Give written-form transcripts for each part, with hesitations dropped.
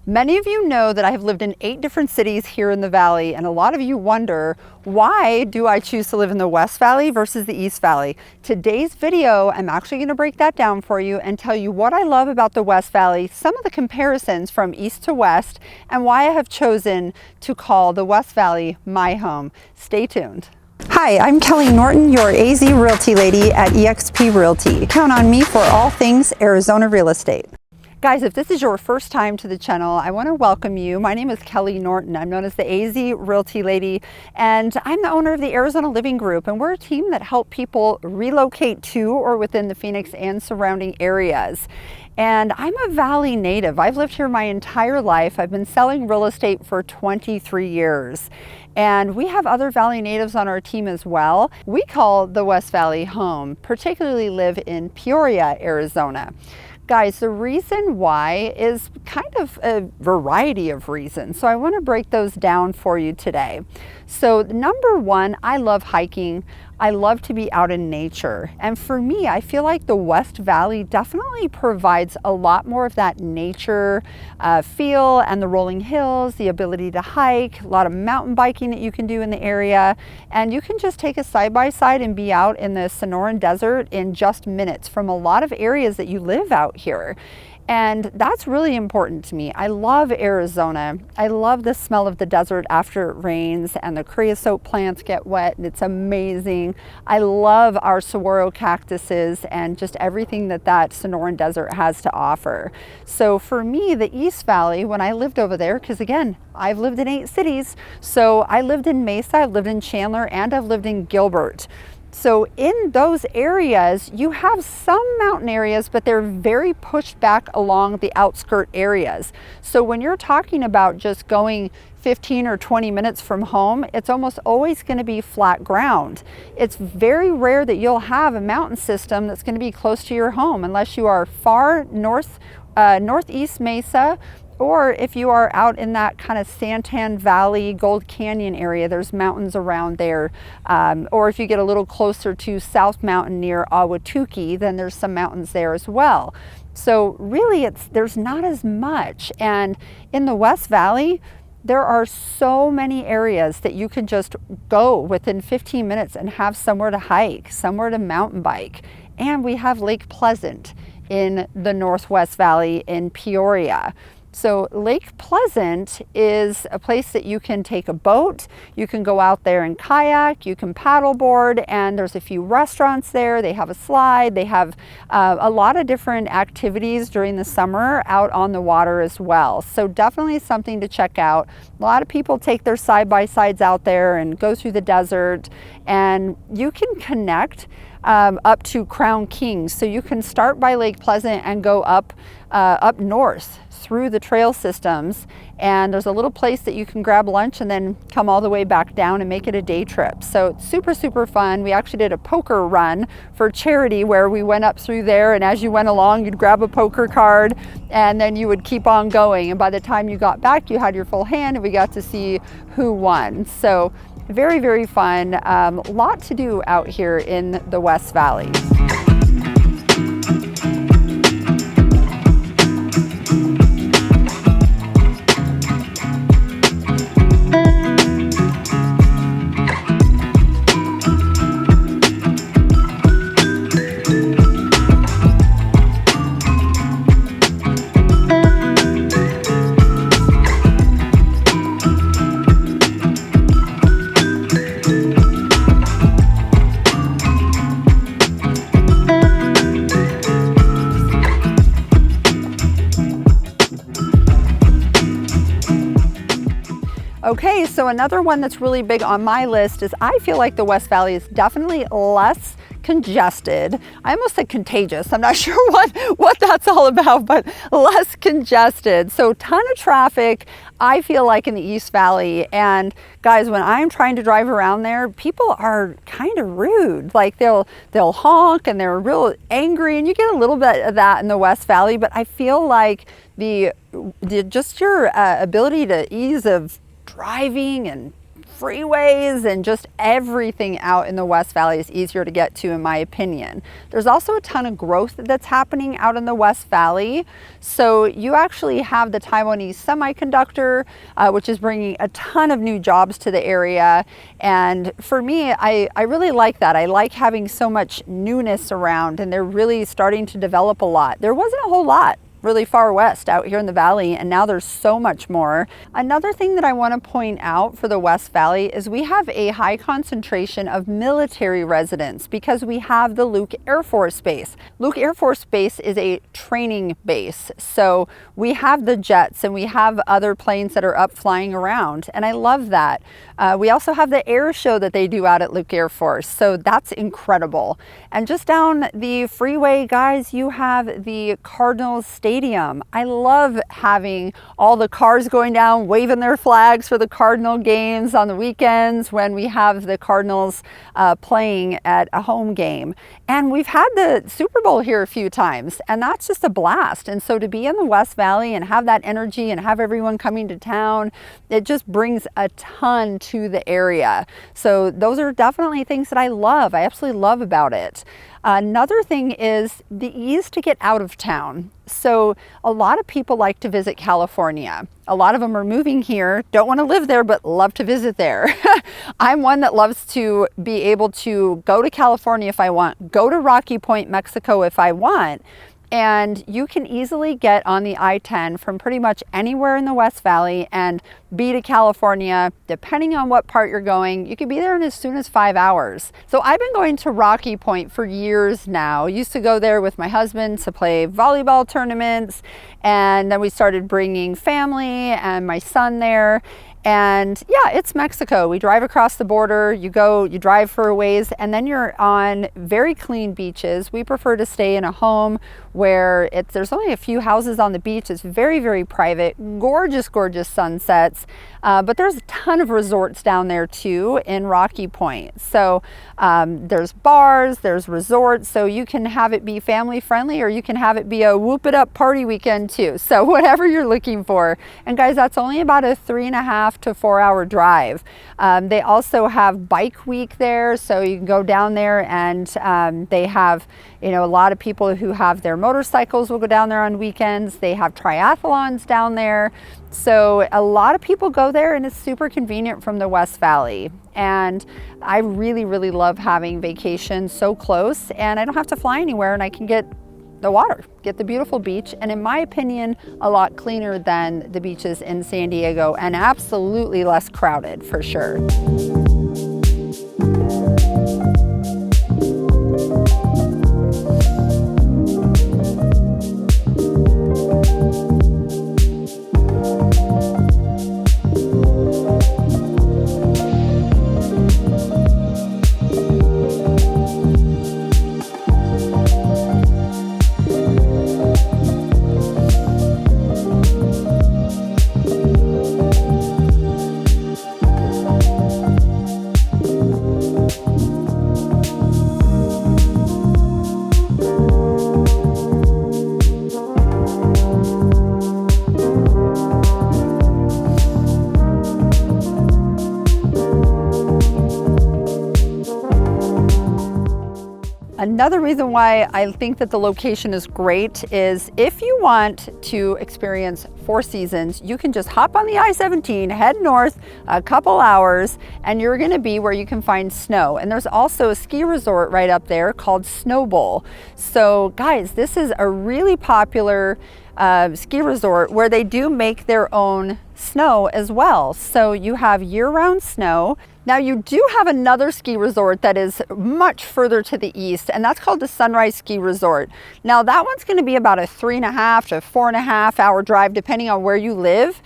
Many of you know that I have lived in 8 different cities here in the Valley, and a lot of you wonder, why do I choose to live in the West Valley versus the East Valley? Today's video, I'm actually going to break that down for you and tell you what I love about the West Valley, some of the comparisons from East to West, and why I have chosen to call the West Valley my home. Stay tuned. Hi, I'm Kelley Norton, your AZ Realty lady at EXP Realty. Count on me for all things Arizona real estate. Guys, if this is your first time to the channel, I want to welcome you. My name is Kelley Norton. I'm known as the AZ Realty Lady, and I'm the owner of the Arizona Living Group, and we're a team that help people relocate to or within the Phoenix and surrounding areas. And I'm a Valley native. I've lived here my entire life. I've been selling real estate for 23 years. And we have other Valley natives on our team as well. We call the West Valley home, particularly live in Peoria, Arizona. Guys, the reason why is kind of a variety of reasons. So I want to break those down for you today. So number one, I love hiking. I love to be out in nature. And for me, I feel like the West Valley definitely provides a lot more of that nature feel and the rolling hills, the ability to hike, a lot of mountain biking that you can do in the area. And you can just take a side-by-side and be out in the Sonoran Desert in just minutes from a lot of areas that you live out here. And that's really important to me. I love Arizona. I love the smell of the desert after it rains and the creosote plants get wet, and it's amazing. I love our saguaro cactuses and just everything that Sonoran Desert has to offer. So for me, the East Valley, when I lived over there, because again, I've lived in 8 cities. So I lived in Mesa, I've lived in Chandler, and I've lived in Gilbert. So in those areas, you have some mountain areas, but they're very pushed back along the outskirt areas. So when you're talking about just going 15 or 20 minutes from home, it's almost always going to be flat ground. It's very rare that you'll have a mountain system that's going to be close to your home unless you are far north, northeast Mesa, or if you are out in that kind of Santan Valley, Gold Canyon area, there's mountains around there. Or if you get a little closer to South Mountain near Ahwatukee, then there's some mountains there as well. So really there's not as much. And in the West Valley, there are so many areas that you can just go within 15 minutes and have somewhere to hike, somewhere to mountain bike. And we have Lake Pleasant in the Northwest Valley in Peoria. So Lake Pleasant is a place that you can take a boat, you can go out there and kayak, you can paddleboard, and there's a few restaurants there. They have a slide, they have a lot of different activities during the summer out on the water as well. So definitely something to check out. A lot of people take their side-by-sides out there and go through the desert, and you can connect up to Crown Kings. So you can start by Lake Pleasant and go up north through the trail systems, and there's a little place that you can grab lunch and then come all the way back down and make it a day trip. So it's super, super fun. We actually did a poker run for charity where we went up through there, and as you went along, you'd grab a poker card and then you would keep on going. And by the time you got back, you had your full hand and we got to see who won. So very, very fun. A lot to do out here in the West Valley. Okay, so another one that's really big on my list is I feel like the West Valley is definitely less congested. I almost said contagious. I'm not sure what that's all about, but less congested. So ton of traffic, I feel like, in the East Valley. And guys, when I'm trying to drive around there, people are kind of rude. Like they'll honk and they're real angry, and you get a little bit of that in the West Valley, but I feel like just your ability to ease of driving and freeways and just everything out in the West Valley is easier to get to, in my opinion. There's also a ton of growth that's happening out in the West Valley. So you actually have the Taiwanese Semiconductor, which is bringing a ton of new jobs to the area. And for me, I really like that. I like having so much newness around, and they're really starting to develop a lot. There wasn't a whole lot really far west out here in the valley, and now there's so much more. Another thing that I want to point out for the West Valley is we have a high concentration of military residents because we have the Luke Air Force Base. Luke Air Force Base is a training base, so we have the jets and we have other planes that are up flying around, and I love that. We also have the air show that they do out at Luke Air Force, so that's incredible. And just down the freeway, guys, you have the Cardinals Stadium. I love having all the cars going down, waving their flags for the Cardinal games on the weekends when we have the Cardinals playing at a home game. And we've had the Super Bowl here a few times, and that's just a blast. And so to be in the West Valley and have that energy and have everyone coming to town, it just brings a ton to the area. So those are definitely things that I love. I absolutely love about it. Another thing is the ease to get out of town. So a lot of people like to visit California. A lot of them are moving here, don't want to live there, but love to visit there. I'm one that loves to be able to go to California if I want, go to Rocky Point, Mexico if I want. And you can easily get on the I-10 from pretty much anywhere in the West Valley and be to California, depending on what part you're going. You could be there in as soon as 5 hours. So I've been going to Rocky Point for years now. Used to go there with my husband to play volleyball tournaments, and then we started bringing family and my son there. And yeah, it's Mexico. We drive across the border, you drive for a ways, and then you're on very clean beaches. We prefer to stay in a home where there's only a few houses on the beach. It's very, very private, gorgeous, gorgeous sunsets. But there's a ton of resorts down there too in Rocky Point. So there's bars, there's resorts, so you can have it be family friendly, or you can have it be a whoop it up party weekend too. So whatever you're looking for. And guys, that's only about a 3.5 to 4 hour drive. They also have bike week there, so you can go down there, and they have, a lot of people who have their motorcycles will go down there on weekends. They have triathlons down there. So a lot of people go there, and it's super convenient from the West Valley. And I really, really love having vacations so close, and I don't have to fly anywhere, and I can get the water, get the beautiful beach, and in my opinion, a lot cleaner than the beaches in San Diego, and absolutely less crowded for sure. Another reason why I think that the location is great is if you want to experience 4 seasons, you can just hop on the I-17, head north a couple hours, and you're going to be where you can find snow. And there's also a ski resort right up there called Snow Bowl. So guys, this is a really popular ski resort where they do make their own snow as well. So you have year-round snow. Now you do have another ski resort that is much further to the east, and that's called the Sunrise Ski Resort. Now that one's going to be about a 3.5 to 4.5 hour drive depending on where you live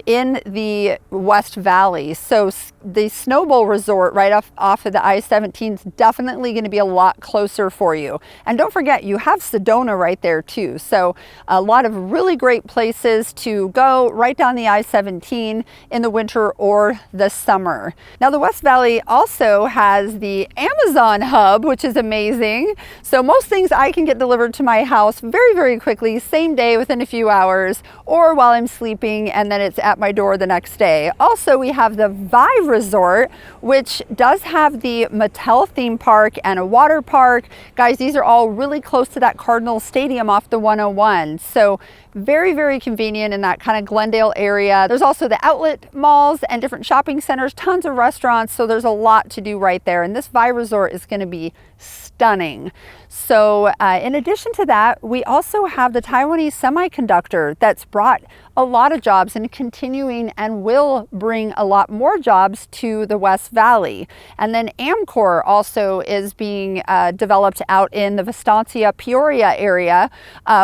in the West Valley. So the Snow Bowl Resort right off of the I-17 is definitely going to be a lot closer for you. And don't forget, you have Sedona right there too. So a lot of really great places to go right down the I-17 in the winter or the summer. Now the West Valley also has the Amazon hub, which is amazing. So most things I can get delivered to my house very, very quickly, same day within a few hours, or while I'm sleeping, and then it's at my door the next day. Also, we have the VAI Resort, which does have the Mattel theme park and a water park. Guys, these are all really close to that Cardinals Stadium off the 101. So very, very convenient in that kind of Glendale area. There's also the outlet malls and different shopping centers, tons of restaurants. So there's a lot to do right there. And this VAI Resort is going to be stunning. So in addition to that, we also have the Taiwanese Semiconductor that's brought a lot of jobs and continuing and will bring a lot more jobs to the West Valley. And then Amcor also is being developed out in the Vistancia, Peoria area,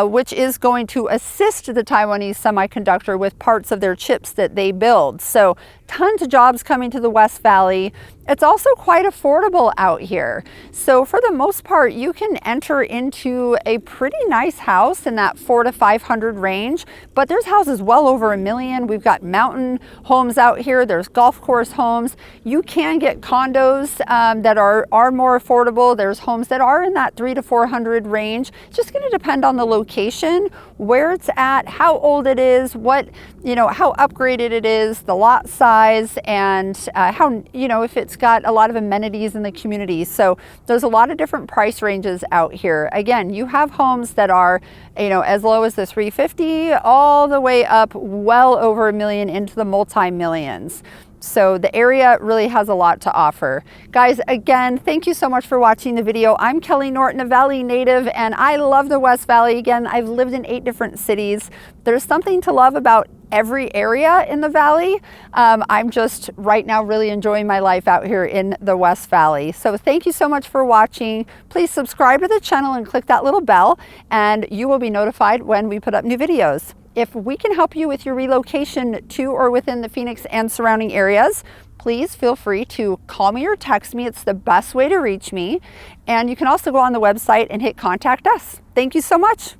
which is going to assist the Taiwanese Semiconductor with parts of their chips that they build. So tons of jobs coming to the West Valley. It's also quite affordable out here. So for the most part, you can enter into a pretty nice house in that $400 to $500 range, but there's houses well over $1 million. We've got mountain homes out here. There's golf course homes. You can get condos that are more affordable. There's homes that are in that $300 to $400 range. It's just going to depend on the location, where it's at, how old it is, what, how upgraded it is, the lot size, and how, if it's got a lot of amenities in the community. So there's a lot of different price ranges out here. Again, you have homes that are, as low as the 350 all the way up well over $1 million into the multi-millions. So the area really has a lot to offer. Guys, again, thank you so much for watching the video. I'm Kelley Norton, a Valley native, and I love the West Valley. Again, I've lived in 8 different cities. There's something to love about every area in the Valley. I'm just right now really enjoying my life out here in the West Valley. So thank you so much for watching. Please subscribe to the channel and click that little bell, and you will be notified when we put up new videos. If we can help you with your relocation to or within the Phoenix and surrounding areas, please feel free to call me or text me. It's the best way to reach me. And you can also go on the website and hit contact us. Thank you so much.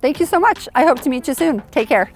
Thank you so much. I hope to meet you soon. Take care.